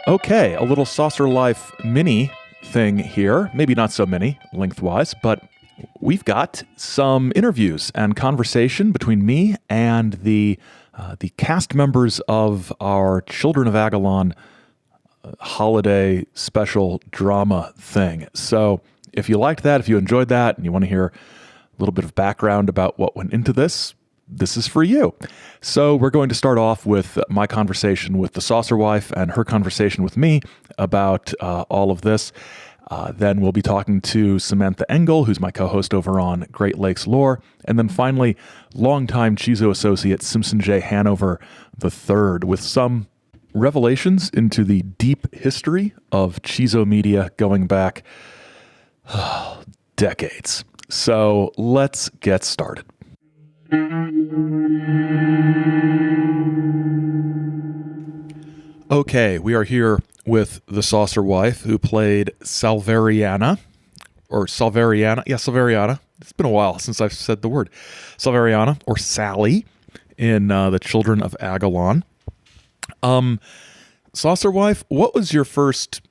Okay, a little Saucer Life mini thing here. Maybe not so mini lengthwise, but we've got some interviews and conversation between me and the cast members of our Children of Agalon holiday special drama thing. So if you liked that, if you enjoyed that, and you want to hear a little bit of background about what went into this, this is for you. So we're going to start off with my conversation with the Saucer Wife and her conversation with me about all of this. Then we'll be talking to Samantha Engel, who's my co-host over on Great Lakes Lore. And then finally, longtime Cheeso associate Simpson J. Hanover III with some revelations into the deep history of Cheeso Media going back decades. So let's get started. Okay, we are here with the Saucer Wife, who played Salveriana. Yeah, Salveriana. It's been a while since I've said the word. Salveriana, or Sally, in the Children of Agalon. Saucer Wife, what was your first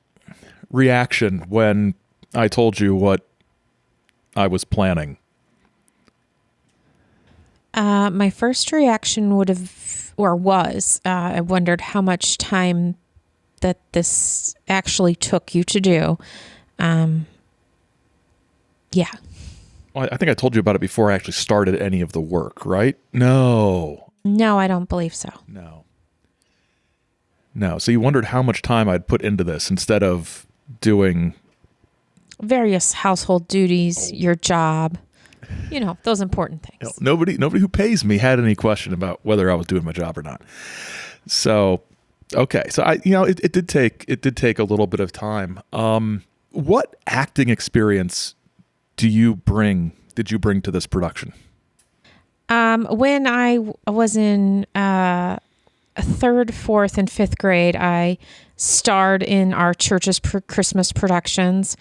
reaction when I told you what I was planning? My first reaction was, I wondered how much time that this actually took you to do. Yeah. Well, I think I told you about it before I actually started any of the work, right? No, I don't believe so. No. So you wondered how much time I'd put into this instead of doing Various household duties, your job, those important things. Nobody who pays me had any question about whether I was doing my job or not. So, okay. So it did take a little bit of time. What acting experience did you bring to this production? When I was in third, fourth, and fifth grade, I starred in our church's Christmas productions.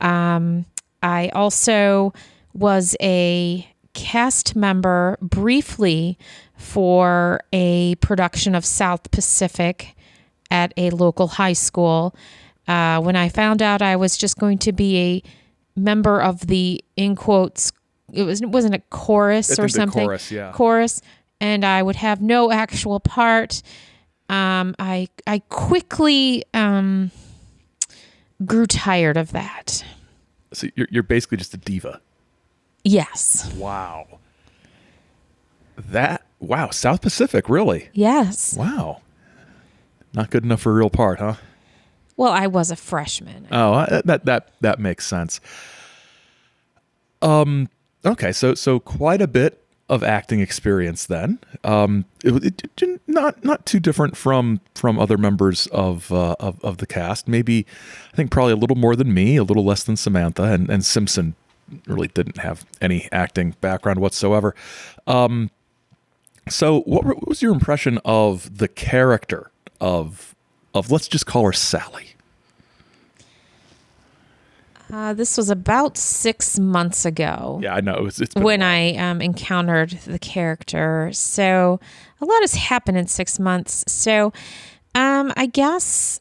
I also was a cast member briefly for a production of South Pacific at a local high school. When I found out I was just going to be a member of the, in quotes, wasn't a chorus or something? Chorus, yeah. Chorus, and I would have no actual part. I quickly grew tired of that. So you're basically just a diva. Yes. Wow. South Pacific, really? Yes. Wow. Not good enough for a real part, huh? Well, I was a freshman. Oh, that makes sense. Okay, so quite a bit of acting experience then. It not too different from other members of the cast. Maybe, I think probably a little more than me, a little less than Samantha, and Simpson really didn't have any acting background whatsoever. So what was your impression of the character of let's just call her Sally? This was about 6 months ago. Yeah, I know. It's been when I encountered the character. So a lot has happened in 6 months. So I guess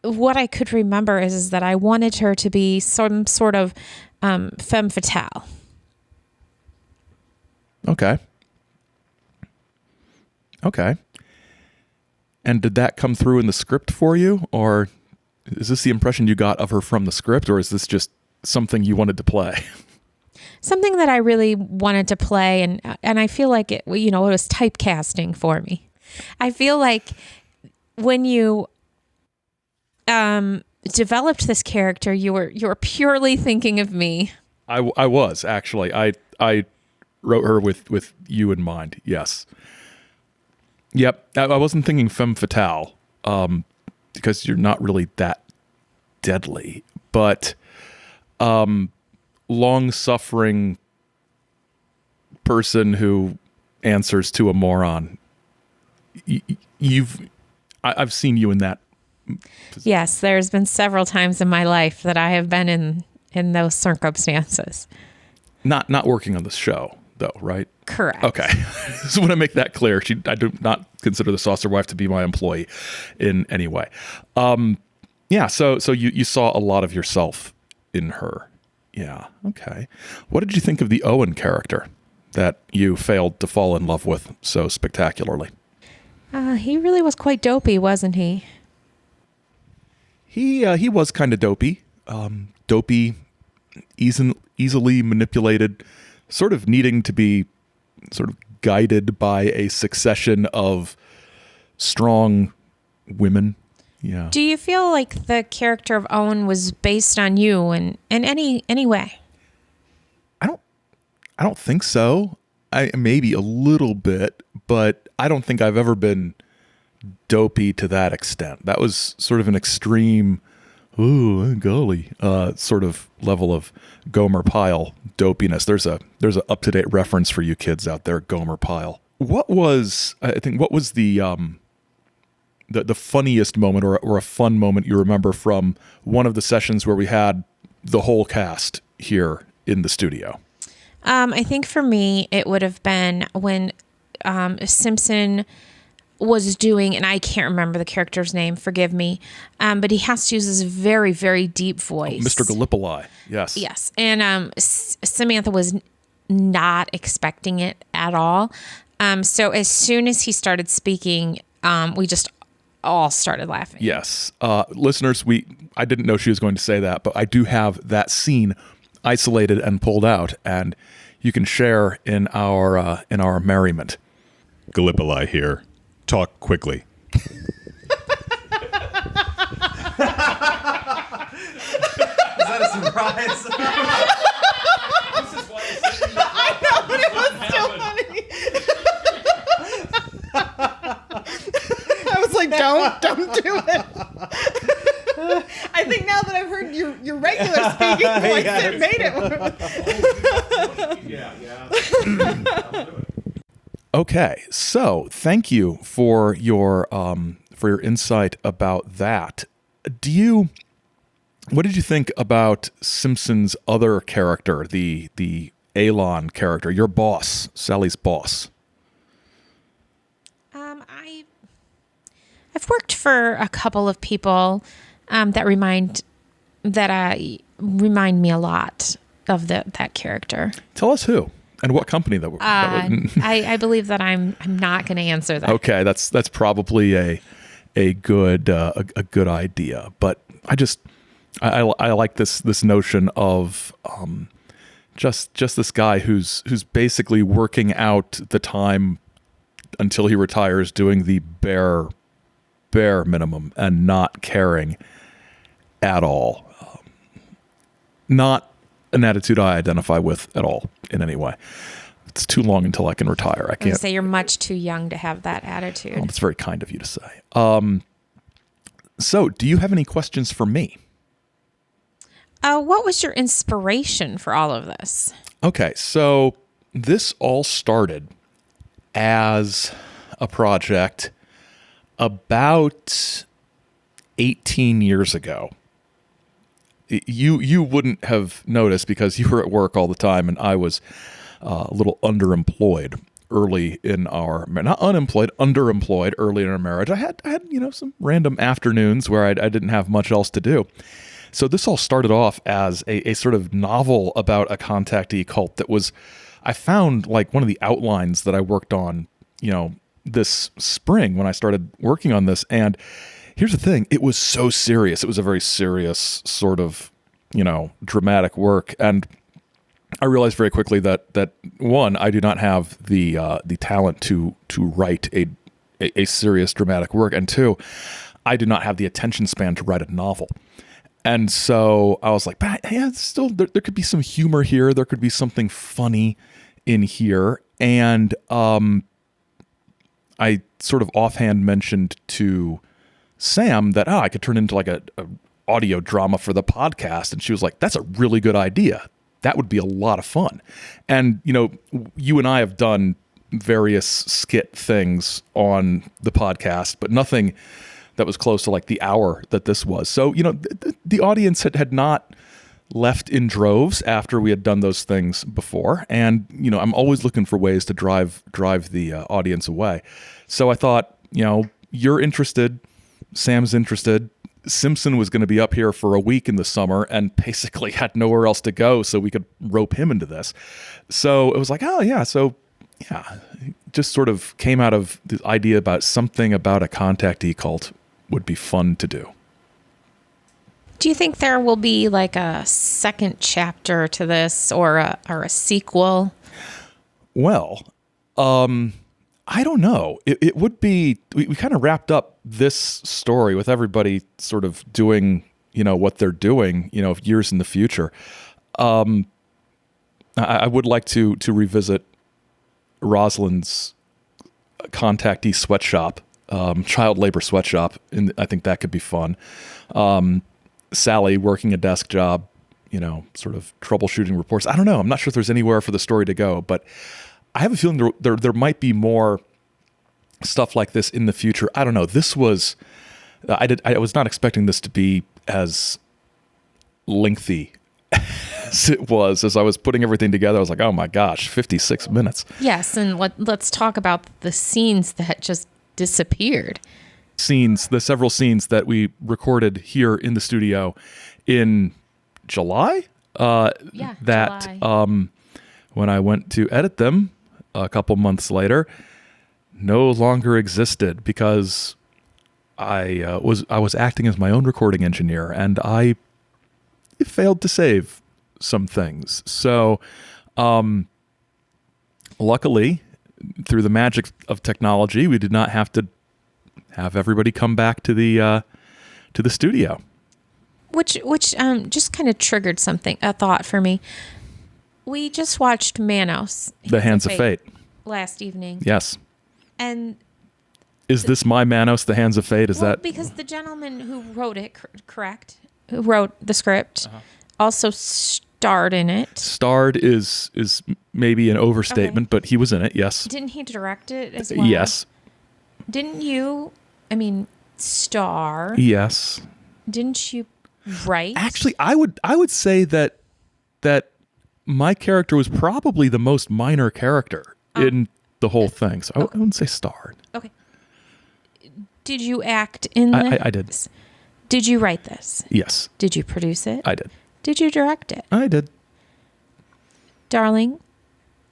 what I could remember is that I wanted her to be some sort of femme fatale. Okay. And did that come through in the script for you, or is this the impression you got of her from the script, or is this just something you wanted to play? Something that I really wanted to play, and I feel like it was typecasting for me. I feel like when you developed this character, you were purely thinking of me. I was actually. I wrote her with you in mind. Yes. Yep. I wasn't thinking femme fatale, because you're not really that deadly, but long-suffering person who answers to a moron. I've seen you in that position. Yes, there's been several times in my life that I have been in those circumstances. Not working on this show, though, right? Correct. Okay. So when I make that clear, I do not consider the saucer wife to be my employee in any way. Yeah. So you saw a lot of yourself in her. Yeah. Okay. What did you think of the Owen character that you failed to fall in love with so spectacularly? He really was quite dopey, wasn't he? He was kind of dopey. Dopey, easily manipulated, sort of needing to be sort of guided by a succession of strong women. Yeah. Do you feel like the character of Owen was based on you in any way? I don't think so. Maybe a little bit, but I don't think I've ever been dopey to that extent. That was sort of an extreme, ooh, golly, sort of level of Gomer Pyle dopiness. There's a up-to-date reference for you kids out there, Gomer Pyle. What was the funniest moment or a fun moment you remember from one of the sessions where we had the whole cast here in the studio? I think for me, it would have been when Simpson was doing, and I can't remember the character's name, forgive me, but he has to use this very, very deep voice. Mr. Gallipoli, yes. Yes, and Samantha was not expecting it at all. So as soon as he started speaking, we just all started laughing. Yes. Listeners, I didn't know she was going to say that, but I do have that scene isolated and pulled out, and you can share in our merriment. Gallipoli here. Talk quickly. Is that a surprise? I know, but it was still funny. I was like, don't do it. I think now that I've heard your regular speaking voice, it made it. Okay, so thank you for your insight about that. What did you think about Simpson's other character, the Agalon character, your boss, Sally's boss? I've worked for a couple of people that remind me a lot of that character. Tell us who and what company that were. I believe that I'm not going to answer that. Okay, that's probably a good idea, but I like this notion of just this guy who's basically working out the time until he retires, doing the bare minimum and not caring at all. Not an attitude I identify with at all in any way. It's too long until I can retire. I can't say you're much too young to have that attitude. Well, that's very kind of you to say. So do you have any questions for me? What was your inspiration for all of this? Okay, so this all started as a project about 18 years ago. You wouldn't have noticed because you were at work all the time, and I was a little underemployed early in our, not unemployed, underemployed early in our marriage. I had some random afternoons where I didn't have much else to do. So this all started off as a sort of novel about a contactee cult that was, I found like one of the outlines that I worked on, this spring when I started working on this. And here's the thing, it was so serious. It was a very serious sort of, dramatic work. And I realized very quickly that one, I do not have the talent to write a serious dramatic work. And two, I do not have the attention span to write a novel. And so I was like, but yeah, still, there could be some humor here. There could be something funny in here. And I sort of offhand mentioned to Sam that, I could turn into like a audio drama for the podcast. And she was like, that's a really good idea. That would be a lot of fun. And, you and I have done various skit things on the podcast, but nothing that was close to like the hour that this was. So, the audience had not left in droves after we had done those things before. And, I'm always looking for ways to drive the audience away. So I thought, you're interested, Sam's interested. Simpson was going to be up here for a week in the summer and basically had nowhere else to go, so we could rope him into this. So it was like, oh yeah, so yeah, just sort of came out of the idea about something about a contactee cult would be fun to do. Do you think there will be like a second chapter to this or a sequel? Well, I don't know. It would be, we kind of wrapped up this story with everybody sort of doing, what they're doing, years in the future. I would like to revisit Rosalind's contactee sweatshop, child labor sweatshop. And I think that could be fun. Sally working a desk job, sort of troubleshooting reports. I don't know. I'm not sure if there's anywhere for the story to go, but I have a feeling there might be more stuff like this in the future. I don't know. This was, I was not expecting this to be as lengthy as it was. As I was putting everything together, I was like, oh my gosh, 56 minutes. Yes, and let's talk about the scenes that just disappeared. The several scenes that we recorded here in the studio in July. July. When I went to edit them a couple months later, no longer existed because I was acting as my own recording engineer and I failed to save some things. So, luckily, through the magic of technology, we did not have to have everybody come back to the studio. Which just kind of triggered a thought for me. We just watched Manos, The Hands of Fate last evening. Yes. And is this my Manos, The Hands of Fate? Is that because the gentleman who wrote it, correct? Who wrote the script, also starred in it. Starred is maybe an overstatement, but he was in it. Yes. Didn't he direct it as well? Yes. Didn't you? Star. Yes. Didn't you write? Actually, I would say that my character was probably the most minor character in the whole thing. So I wouldn't say starred. Okay. Did you act in this? I did. Did you write this? Yes. Did you produce it? I did. Did you direct it? I did. Darling,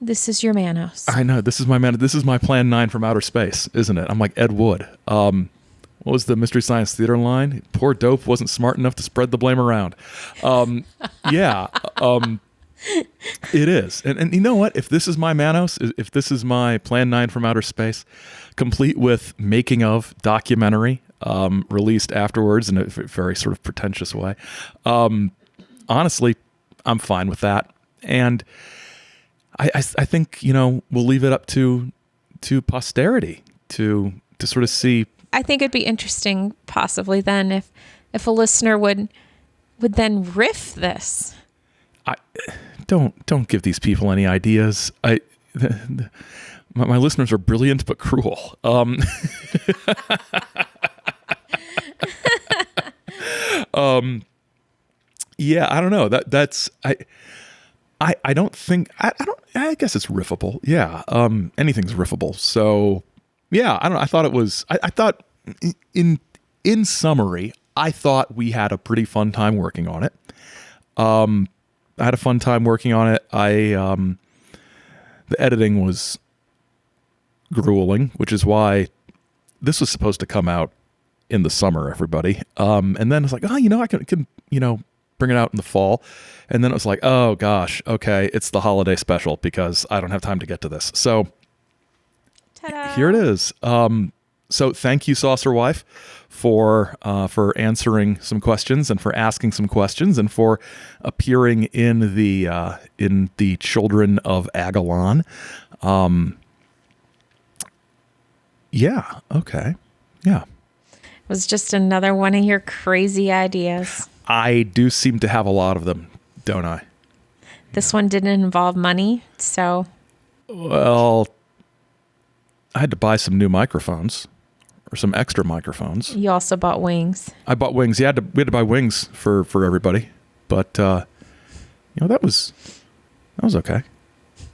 this is your Manos. I know. This is my man. This is my Plan 9 from outer space, isn't it? I'm like Ed Wood. What was the Mystery Science Theater line? Poor dope wasn't smart enough to spread the blame around. Yeah. It is. And you know what? If this is my Manos, if this is my Plan 9 from outer space, complete with making of documentary, released afterwards in a very sort of pretentious way, honestly, I'm fine with that. And I think, we'll leave it up to posterity to sort of see. I think it'd be interesting possibly then if a listener would then riff this. Don't give these people any ideas. My listeners are brilliant but cruel. Yeah, I don't know. That's I don't think I guess it's riffable. Yeah. Anything's riffable. So yeah, I don't know. I thought it was I thought in summary, I thought we had a pretty fun time working on it. I had a fun time working on it. The editing was grueling, which is why this was supposed to come out in the summer, everybody. And then it's like, I can bring it out in the fall. And then it was like, oh gosh, okay, it's the holiday special because I don't have time to get to this. So Ta-da. Here it is. So thank you, Saucer Wife, for answering some questions and for asking some questions and for appearing in the Children of Agalon. Yeah. Okay. Yeah. It was just another one of your crazy ideas. I do seem to have a lot of them, don't I? This one didn't involve money, so. Well, I had to buy some new microphones. Or some extra microphones. You also bought wings. I bought wings. Yeah, we had to buy wings for everybody. But that was okay.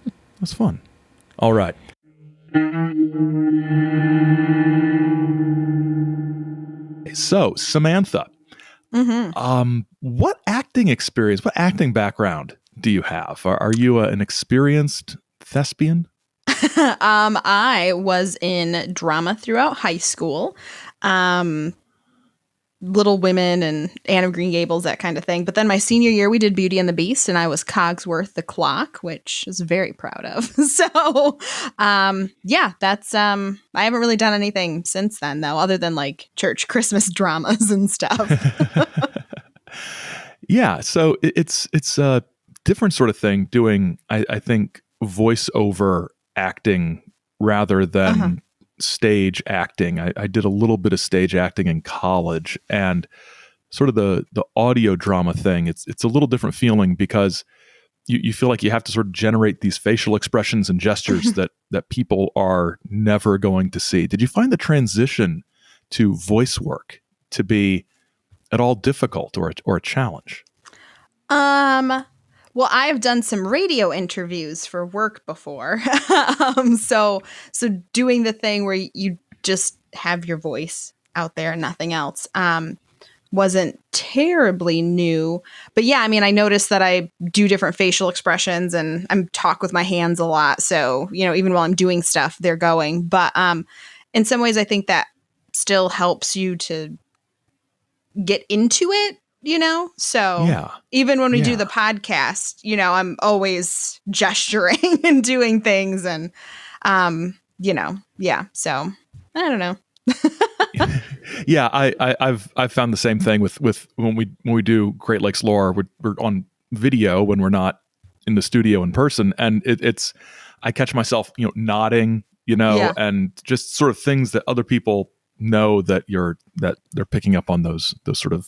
That was fun. All right. So, Samantha, what acting experience, what acting background do you have? Are you an experienced thespian? I was in drama throughout high school. Little Women and Anne of Green Gables, that kind of thing. But then my senior year, we did Beauty and the Beast, and I was Cogsworth the Clock, which I was very proud of. So, that's, I haven't really done anything since then, though, other than like church Christmas dramas and stuff. Yeah. So it's a different sort of thing doing, I think, voiceover acting rather than stage acting. I did a little bit of stage acting in college, and sort of the audio drama thing. It's a little different feeling because you feel like you have to sort of generate these facial expressions and gestures that people are never going to see. Did you find the transition to voice work to be at all difficult or a challenge? Well, I've done some radio interviews for work before. So doing the thing where you just have your voice out there and nothing else, wasn't terribly new. But yeah, I mean, I noticed that I do different facial expressions and I talk with my hands a lot. So, even while I'm doing stuff, they're going. But in some ways, I think that still helps you to get into it. So Yeah. even when we do the podcast, I'm always gesturing and doing things and, so I don't know. Yeah. I've found the same thing with when we do Great Lakes Lore, we're on video when we're not in the studio in person. And it's, I catch myself, nodding, and just sort of things that other people know that they're picking up on those sort of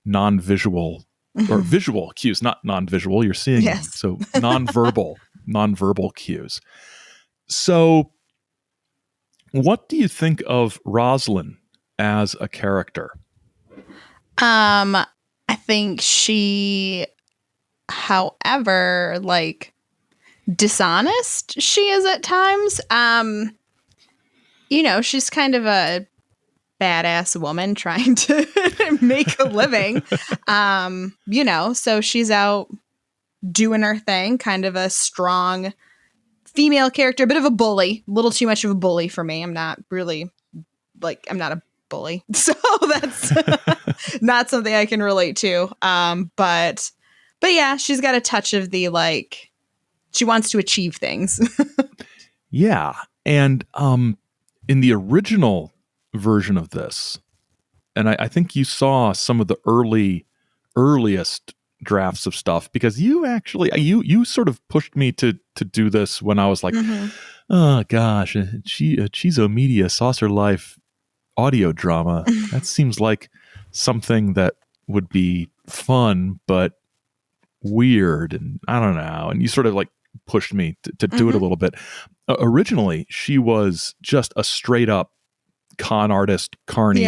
non-visual or visual cues, not non-visual. You're seeing them. So non-verbal cues. So, what do you think of Rosalind as a character? I think she, however, dishonest she is at times. She's kind of a badass woman trying to make a living. So she's out doing her thing, kind of a strong female character, a bit of a bully, a little too much of a bully for me. I'm not really I'm not a bully. So that's not something I can relate to. But yeah, she's got a touch of the, she wants to achieve things. Yeah. And, in the original version of this, and I think you saw some of the earliest drafts of stuff because you actually you sort of pushed me to do this when I was like, oh gosh, a Cheeso Media Saucer Life audio drama. That seems like something that would be fun but weird, and I don't know. And you sort of pushed me to do it a little bit. Originally, she was just a straight up con artist, carny,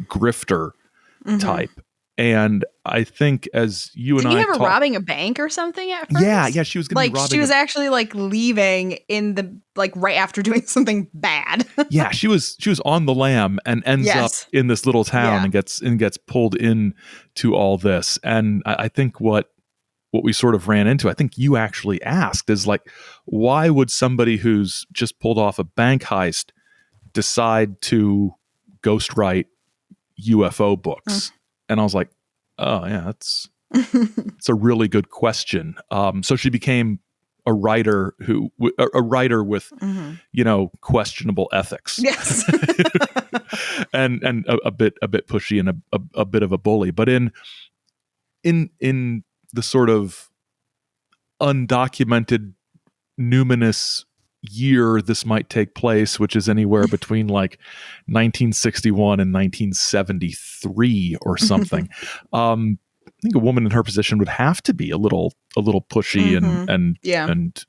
grifter type. And I think as you and I Didn't you have her robbing a bank or something at first? Yeah, she was going to be robbing. She was actually leaving in the right after doing something bad. Yeah, she was on the lam and ends up in this little town and gets pulled in to all this. And I think what we sort of ran into, I think you actually asked, is why would somebody who's just pulled off a bank heist decide to ghostwrite UFO books? And I was like, oh yeah, it's a really good question. So she became a writer with questionable ethics. Yes. and a bit pushy and a bit of a bully, but in the sort of undocumented numinous year this might take place, which is anywhere between 1961 and 1973 or something. I think a woman in her position would have to be a little pushy and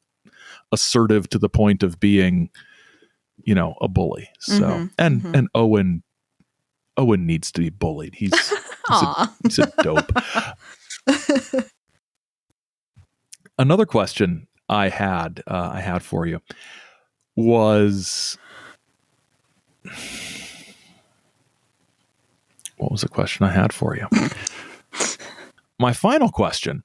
assertive to the point of being, a bully. So and Owen needs to be bullied. He's a dope. Another question I had for you was, what was the question I had for you? My final question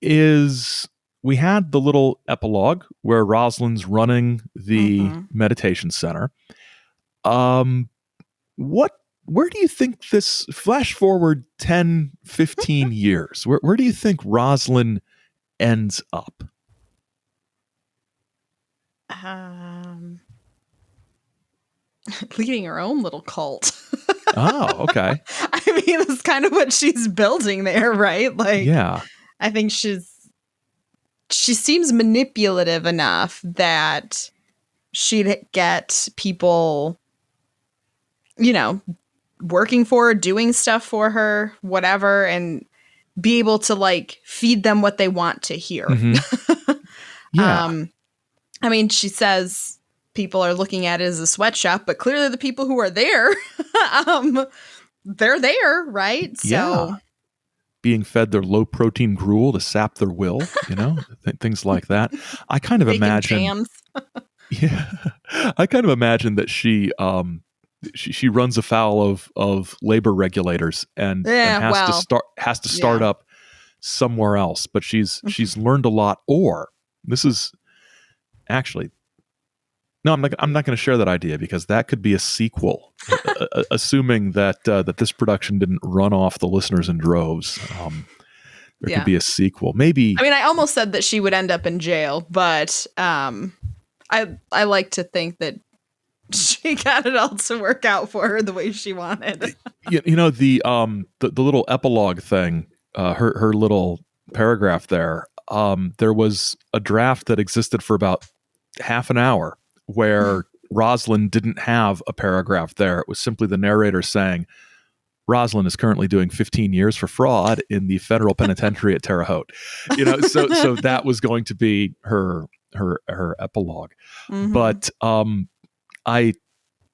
is, we had the little epilogue where Rosalind's running the meditation center. Where do you think this, flash forward 10, 15 years, where do you think Rosalind ends up? Leading her own little cult. Oh, okay. I mean, that's kind of what she's building there, right? Like, Yeah. I think she seems manipulative enough that she'd get people, working for her, doing stuff for her, whatever, and be able to like feed them what they want to hear. Mm-hmm. Yeah. I mean, she says people are looking at it as a sweatshop, but clearly the people who are there, they're there, right? Yeah. Being fed their low protein gruel to sap their will, things like that. I kind of imagine. Jams. Yeah. I kind of imagine that she runs afoul of labor regulators and has to start up somewhere else, but she's learned a lot. Or this is actually, no, I'm not going to share that idea, because that could be a sequel, assuming that this production didn't run off the listeners in droves. There could be a sequel, maybe. I mean, I almost said that she would end up in jail, but I like to think that she got it all to work out for her the way she wanted. The little epilogue thing, her little paragraph there. There was a draft that existed for about half an hour where Rosalind didn't have a paragraph there. It was simply the narrator saying, Rosalind is currently doing 15 years for fraud in the federal penitentiary at Terre Haute. So that was going to be her epilogue. Mm-hmm. But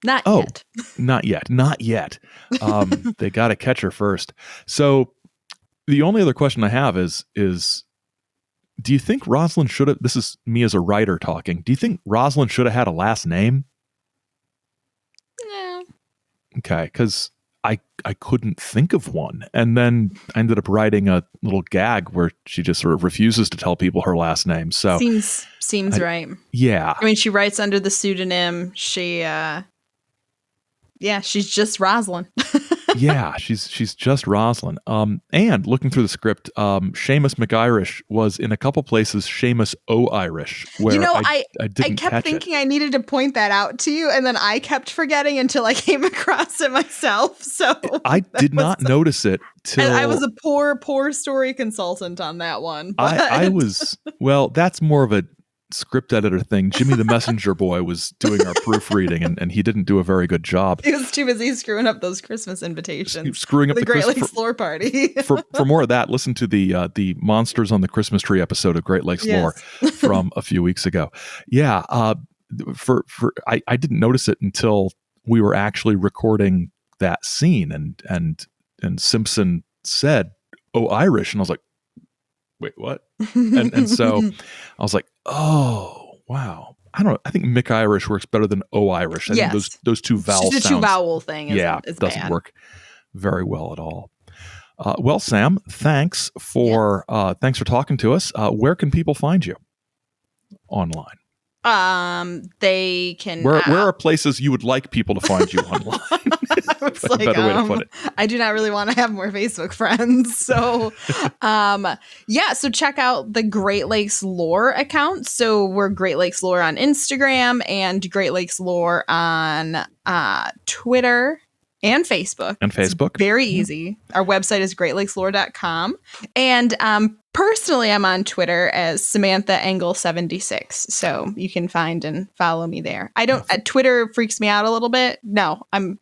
not yet. They got to catch her first. So the only other question I have is do you think Rosalind should have, this is me as a writer talking, do you think Rosalind should have had a last name? No. Okay, because I couldn't think of one. And then I ended up writing a little gag where she just sort of refuses to tell people her last name. So seems right. Yeah. I mean, she writes under the pseudonym. She's just Rosalind. Yeah, she's just Rosalind. And looking through the script, Seamus McIrish was in a couple places Seamus O'Irish, where I kept thinking I needed to point that out to you, and then I kept forgetting until I came across it myself. So I did not notice it till I was a poor story consultant on that one. I was, well, that's more of a script editor thing. Jimmy the Messenger Boy was doing our proofreading, and he didn't do a very good job. He was too busy screwing up those Christmas invitations. Screwing up the Great Lakes Lore Party. for more of that, listen to the Monsters on the Christmas Tree episode of Great Lakes Lore from a few weeks ago. Yeah, I didn't notice it until we were actually recording that scene, and Simpson said, "Oh, Irish," and I was like, wait, what? And so I was like, oh, wow. I don't know. I think McIrish works better than O-Irish. I think those two vowel sounds. The two vowel thing is doesn't bad. work very well at all. Well, Sam, thanks for talking to us. Where can people find you online? They can. Where are places you would like people to find you online? It's like, a better way to put it. I do not really want to have more Facebook friends, so so check out the Great Lakes Lore account. So we're Great Lakes Lore on Instagram and Great Lakes Lore on Twitter and Facebook. It's very easy. Our website is greatlakeslore.com. And personally, I'm on Twitter as Samantha Engel 76. So you can find and follow me there. Twitter freaks me out a little bit. No, I'm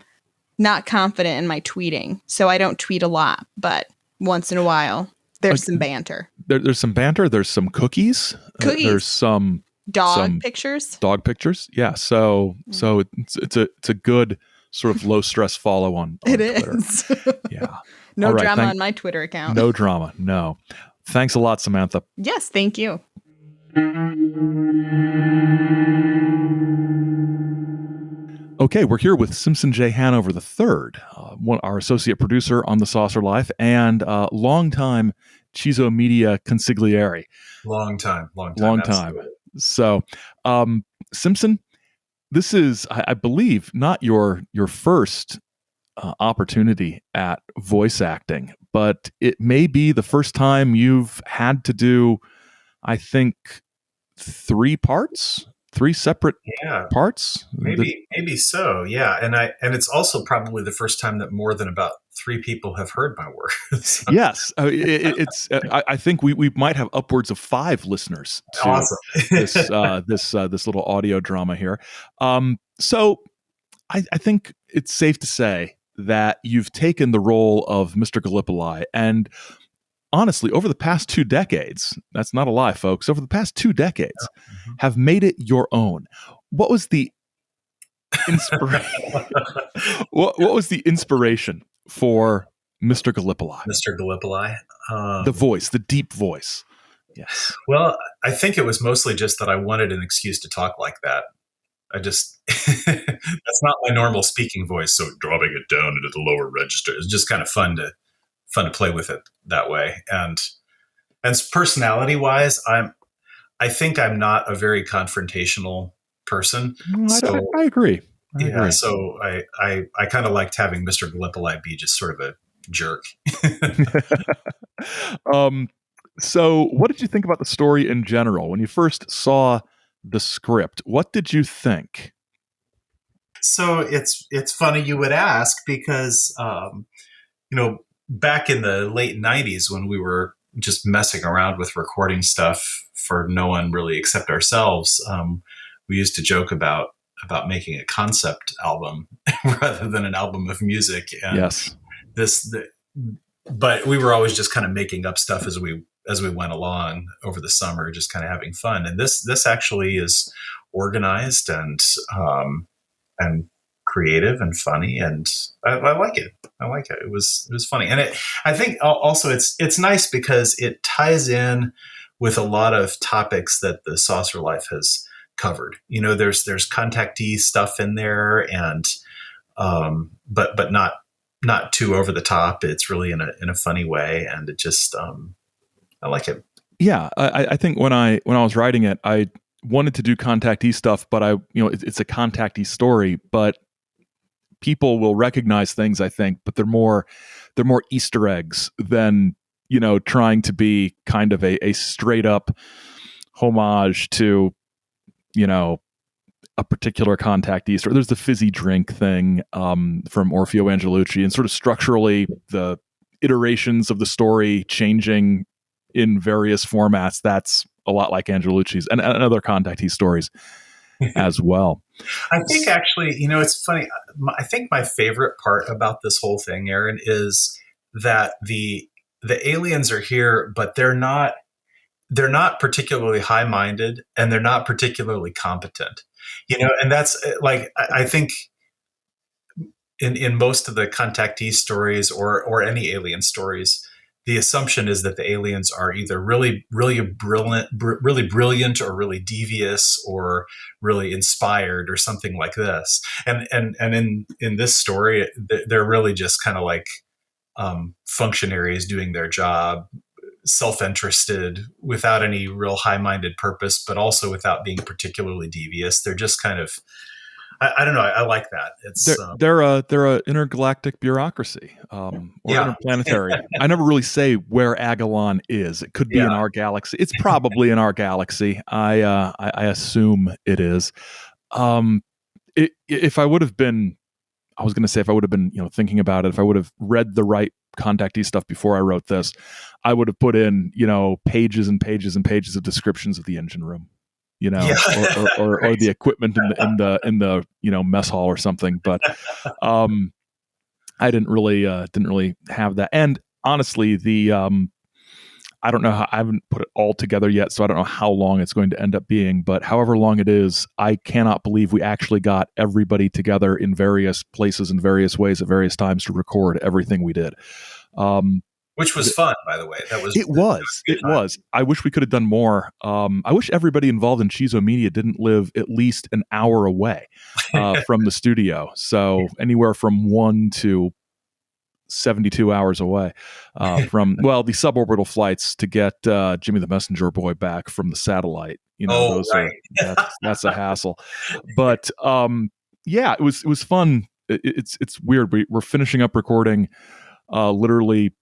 not confident in my tweeting. So I don't tweet a lot, but once in a while, there's some banter. There's some banter. There's some cookies. There's some dog pictures. Dog pictures. Yeah. So it's a good sort of low stress follow on It Twitter. is. Yeah. No All right, drama on my Twitter account. No drama. No. Thanks a lot, Samantha. Yes, thank you. Okay, we're here with Simpson J. Hanover III, our associate producer on The Saucer Life and longtime Cheeso Media consigliere. Long time. Absolutely. So, Simpson, this is, I believe, not your first opportunity at voice acting, but it may be the first time you've had to do, I think, three separate parts. Maybe so. Yeah, and it's also probably the first time that more than about 3 people have heard my work. So. Yes, it's. I think we might have upwards of 5 listeners to awesome. this little audio drama here. So I think it's safe to say that you've taken the role of Mr. Gallipoli, and honestly, over the past 2 decades, that's not a lie, folks, over the past 2 decades, have made it your own. What was the inspiration? what was the inspiration for Mr. Gallipoli? Mr. Gallipoli? The voice, the deep voice. Yes. Well, I think it was mostly just that I wanted an excuse to talk like that. I just, that's not my normal speaking voice. So dropping it down into the lower register is just kind of fun to play with it that way. And personality wise, I think I'm not a very confrontational person. I agree. So I kind of liked having Mr. Gallipoli be just sort of a jerk. So what did you think about the story in general? When you first saw the script, what did you think? So it's funny you would ask because, back in the late 90s when we were just messing around with recording stuff for no one really except ourselves, we used to joke about making a concept album rather than an album of music. And yes. But we were always just kind of making up stuff as we went along over the summer, just kind of having fun. And this actually is organized and creative and funny, and I like it. It was funny, and I think also it's nice because it ties in with a lot of topics that the Saucer Life has covered. There's contactee stuff in there, and but not too over the top. It's really in a funny way, and it just I like it. Yeah, I think when I was writing it, I wanted to do contactee stuff, but it's a contactee story, but people will recognize things, I think, but they're more Easter eggs than trying to be kind of a straight up homage to a particular contactee story. There's the fizzy drink thing from Orfeo Angelucci, and sort of structurally the iterations of the story changing in various formats. That's a lot like Angelucci's and other contactee stories as well. I think actually, it's funny. I think my favorite part about this whole thing, Aaron, is that the aliens are here, but they're not particularly high-minded, and they're not particularly competent. And that's like, I think in most of the contactee stories or any alien stories, the assumption is that the aliens are either really, really brilliant or really devious or really inspired or something like this. And in this story, they're really just kind of like functionaries doing their job, self-interested, without any real high-minded purpose, but also without being particularly devious. They're just kind of, I don't know. I like that. It's they're a intergalactic bureauccy or interplanetary. I never really say where Agalon is. It could be in our galaxy. It's probably in our galaxy. I assume it is. If I would have been, I was going to say if I would have been thinking about it, if I would have read the right contactee stuff before I wrote this, I would have put in pages and pages and pages of descriptions of the engine room. Or the equipment in the mess hall or something. But I didn't really have that. And honestly, the I don't know how, I haven't put it all together yet, so I don't know how long it's going to end up being, but however long it is, I cannot believe we actually got everybody together in various places in various ways at various times to record everything we did. Which was fun, by the way. It was. I wish we could have done more. I wish everybody involved in Cheeso Media didn't live at least an hour away from the studio. So anywhere from 1 to 72 hours away from, well, the suborbital flights to get Jimmy the Messenger Boy back from the satellite. Those right. That's a hassle. But yeah, it was fun. It's weird. We're finishing up recording literally,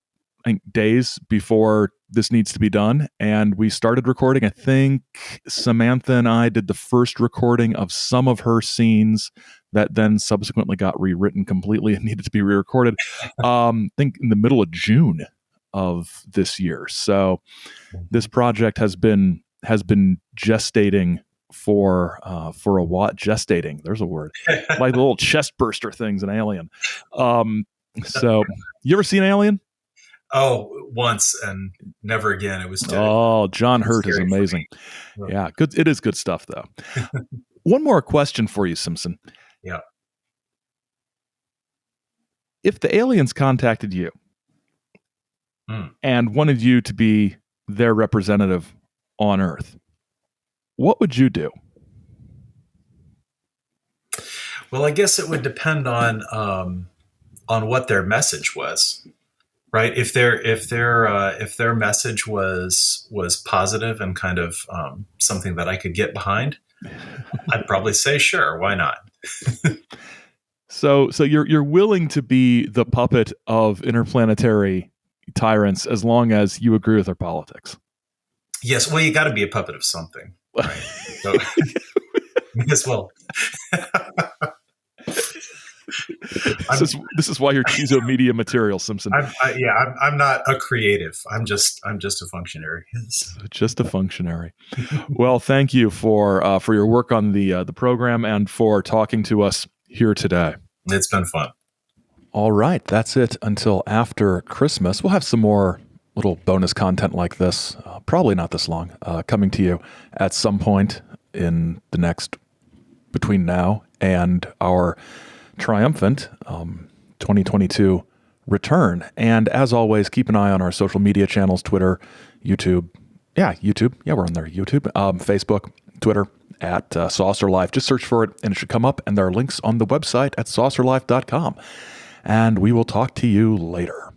I think, days before this needs to be done. And we started recording. I think Samantha and I did the first recording of some of her scenes that then subsequently got rewritten completely and needed to be re-recorded. I think in the middle of June of this year. So this project has been gestating for a while. Gestating, there's a word. Like the little chest burster things in Alien. So you ever seen Alien? Oh, once and never again. It was John Hurt is amazing. Yeah, good. It is good stuff, though. One more question for you, Simpson. Yeah. If the aliens contacted you and wanted you to be their representative on Earth, what would you do? Well, I guess it would depend on what their message was. Right. If their message was positive and kind of something that I could get behind, I'd probably say, sure, why not? So you're willing to be the puppet of interplanetary tyrants as long as you agree with their politics. Yes. Well, you got to be a puppet of something. Right? So, as well. This is why you're Cheeso Media material, Simpson. I'm not a creative. I'm just a functionary. Just a functionary. Well, thank you for your work on the program and for talking to us here today. It's been fun. All right, that's it until after Christmas. We'll have some more little bonus content like this, probably not this long, coming to you at some point in the next, between now and our triumphant 2022 return. And as always, keep an eye on our social media channels, Twitter, YouTube. Yeah, we're on there. YouTube, Facebook, Twitter, at Saucer Life. Just search for it and it should come up. And there are links on the website at saucerlife.com. And we will talk to you later.